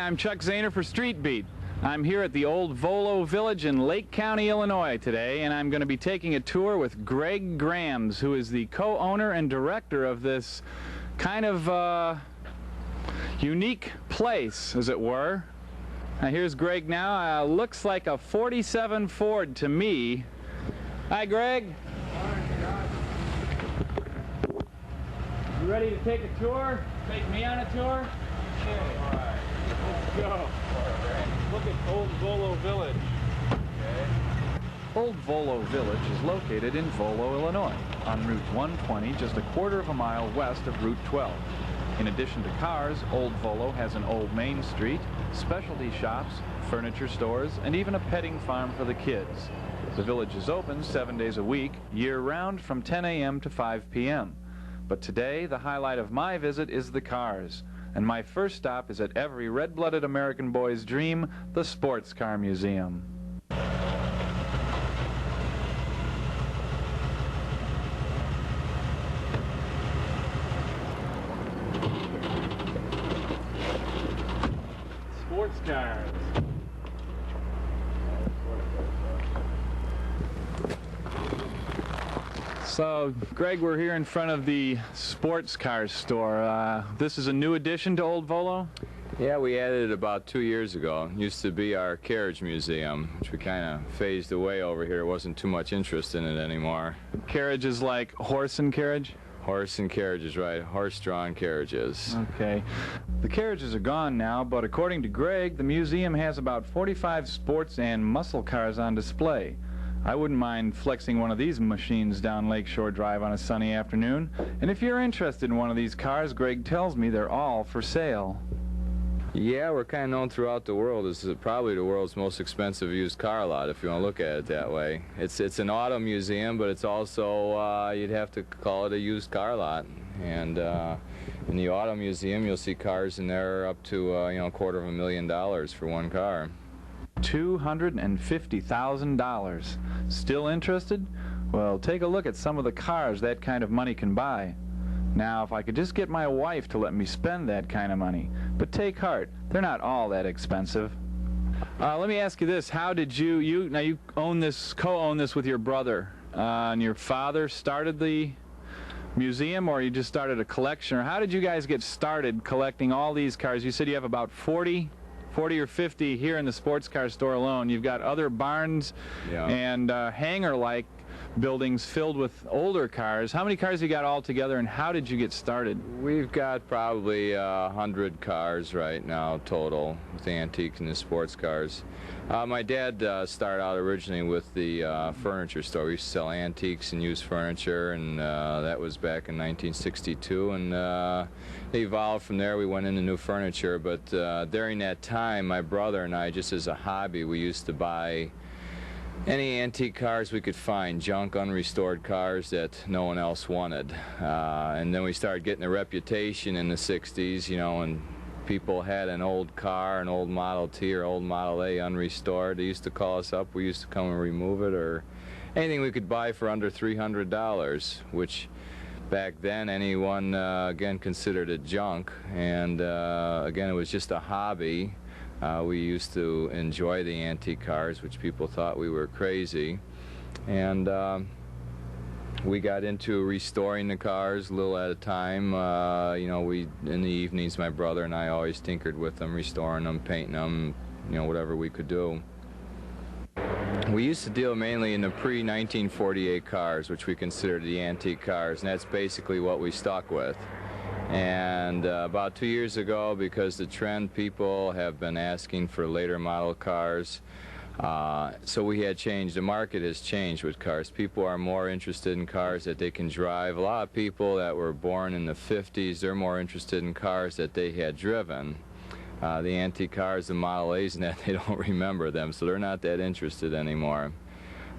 I'm Chuck Zahner for Street Beat. I'm here at the old Volo Village in Lake County, Illinois today, and I'm going to be taking a tour with Greg Grams, who is the co-owner and director of this kind of unique place, as it were. Now here's Greg now. Looks like a 47 Ford to me. Hi, Greg. You ready to take a tour? Take me on a tour? Okay. All right. Let's go. Look at Old Volo Village. Okay. Old Volo Village is located in Volo, Illinois, on Route 120, just a quarter of a mile west of Route 12. In addition to cars, Old Volo has an old Main Street, specialty shops, furniture stores, and even a petting farm for the kids. The village is open 7 days a week, year-round from 10 a.m. to 5 p.m. But today, the highlight of my visit is the cars. And my first stop is at every red-blooded American boy's dream, the Sports Car Museum. Sports cars. So, Greg, we're here in front of the sports cars store. This is a new addition to Old Volo? Yeah, we added it about 2 years ago. It used to be our carriage museum, which we kind of phased away over here. There wasn't too much interest in it anymore. Carriage is like horse and carriage? Horse and carriages, right. Horse-drawn carriages. Okay. The carriages are gone now, but according to Greg, the museum has about 45 sports and muscle cars on display. I wouldn't mind flexing one of these machines down Lakeshore Drive on a sunny afternoon. And if you're interested in one of these cars, Greg tells me they're all for sale. Yeah, we're kind of known throughout the world as probably the world's most expensive used car lot, if you want to look at it that way. It's an auto museum, but it's also, you'd have to call it a used car lot. And in the auto museum, you'll see cars in there up to, $250,000 for one car. $250,000. Still interested? Well, take a look at some of the cars that kind of money can buy. Now, if I could just get my wife to let me spend that kind of money. But take heart, they're not all that expensive. Let me ask you this. How did you own this, co-own this with your brother, and your father started the museum, or you just started a collection? Or how did you guys get started collecting all these cars? You said you have about 40 or 50 here in the sports car store alone. You've got other barns and hangar-like buildings filled with older cars. How many cars you got all together, and how did you get started? We've got probably 100 cars right now total with the antiques and the sports cars. My dad started out originally with the furniture store. We used to sell antiques and used furniture, and that was back in 1962, and it evolved from there. We went into new furniture, but during that time, my brother and I, just as a hobby, we used to buy any antique cars we could find, junk, unrestored cars that no one else wanted. And then we started getting a reputation in the 60s, and people had an old car, an old Model T or old Model A unrestored. They used to call us up. We used to come and remove it, or anything we could buy for under $300, which back then anyone, again, considered it junk. And again, it was just a hobby. We used to enjoy the antique cars, which people thought we were crazy. And we got into restoring the cars a little at a time. In the evenings, my brother and I always tinkered with them, restoring them, painting them, whatever we could do. We used to deal mainly in the pre-1948 cars, which we considered the antique cars, and that's basically what we stuck with. And about 2 years ago, because the trend, people have been asking for later model cars, so we had changed. The market has changed with cars. People are more interested in cars that they can drive. A lot of people that were born in the 50s, they're more interested in cars that they had driven. The antique cars, the Model A's and that, they don't remember them, so they're not that interested anymore.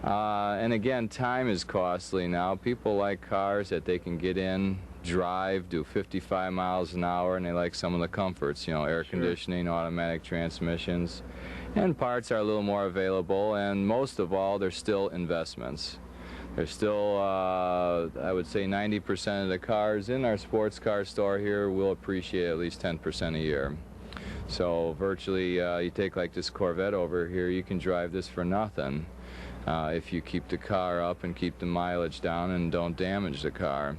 And again, time is costly now. People like cars that they can get in, drive, do 55 miles an hour, and they like some of the comforts, air conditioning, automatic transmissions, and parts are a little more available, and most of all, they're still investments. There's still, I would say 90% of the cars in our sports car store here will appreciate at least 10% a year. So virtually, you take like this Corvette over here, you can drive this for nothing if you keep the car up and keep the mileage down and don't damage the car.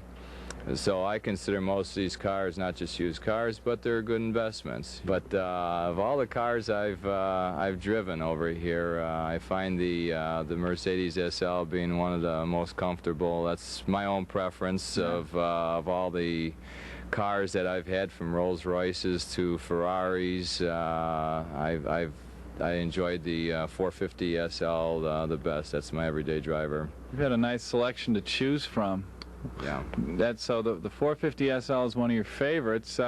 So I consider most of these cars not just used cars, but they're good investments. But of all the cars I've driven over here, I find the Mercedes SL being one of the most comfortable. That's my own preference of all the cars that I've had, from Rolls Royces to Ferraris. I enjoyed the 450 SL the best. That's my everyday driver. You've had a nice selection to choose from. Yeah. That's so the 450 SL is one of your favorites.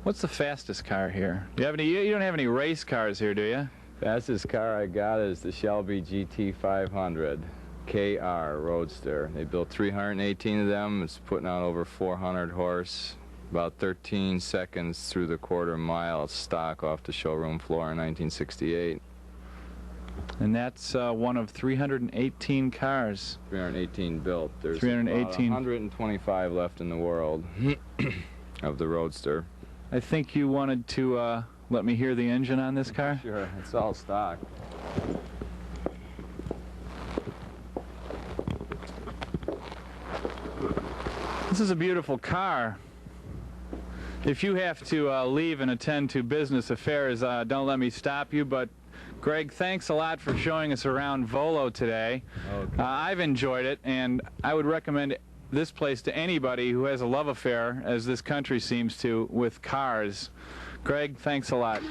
What's the fastest car here? Do you have any? You don't have any race cars here, do you? Fastest car I got is the Shelby GT500 KR Roadster. They built 318 of them. It's putting out over 400 horse. About 13 seconds through the quarter mile stock off the showroom floor in 1968. And that's one of 318 cars. 318 built. There's 318. about 125 left in the world of the Roadster. I think you wanted to let me hear the engine on this car? Sure, it's all stock. This is a beautiful car. If you have to leave and attend to business affairs, don't let me stop you, but Greg, thanks a lot for showing us around Volo today. Okay. I've enjoyed it, and I would recommend this place to anybody who has a love affair, as this country seems to, with cars. Greg, thanks a lot.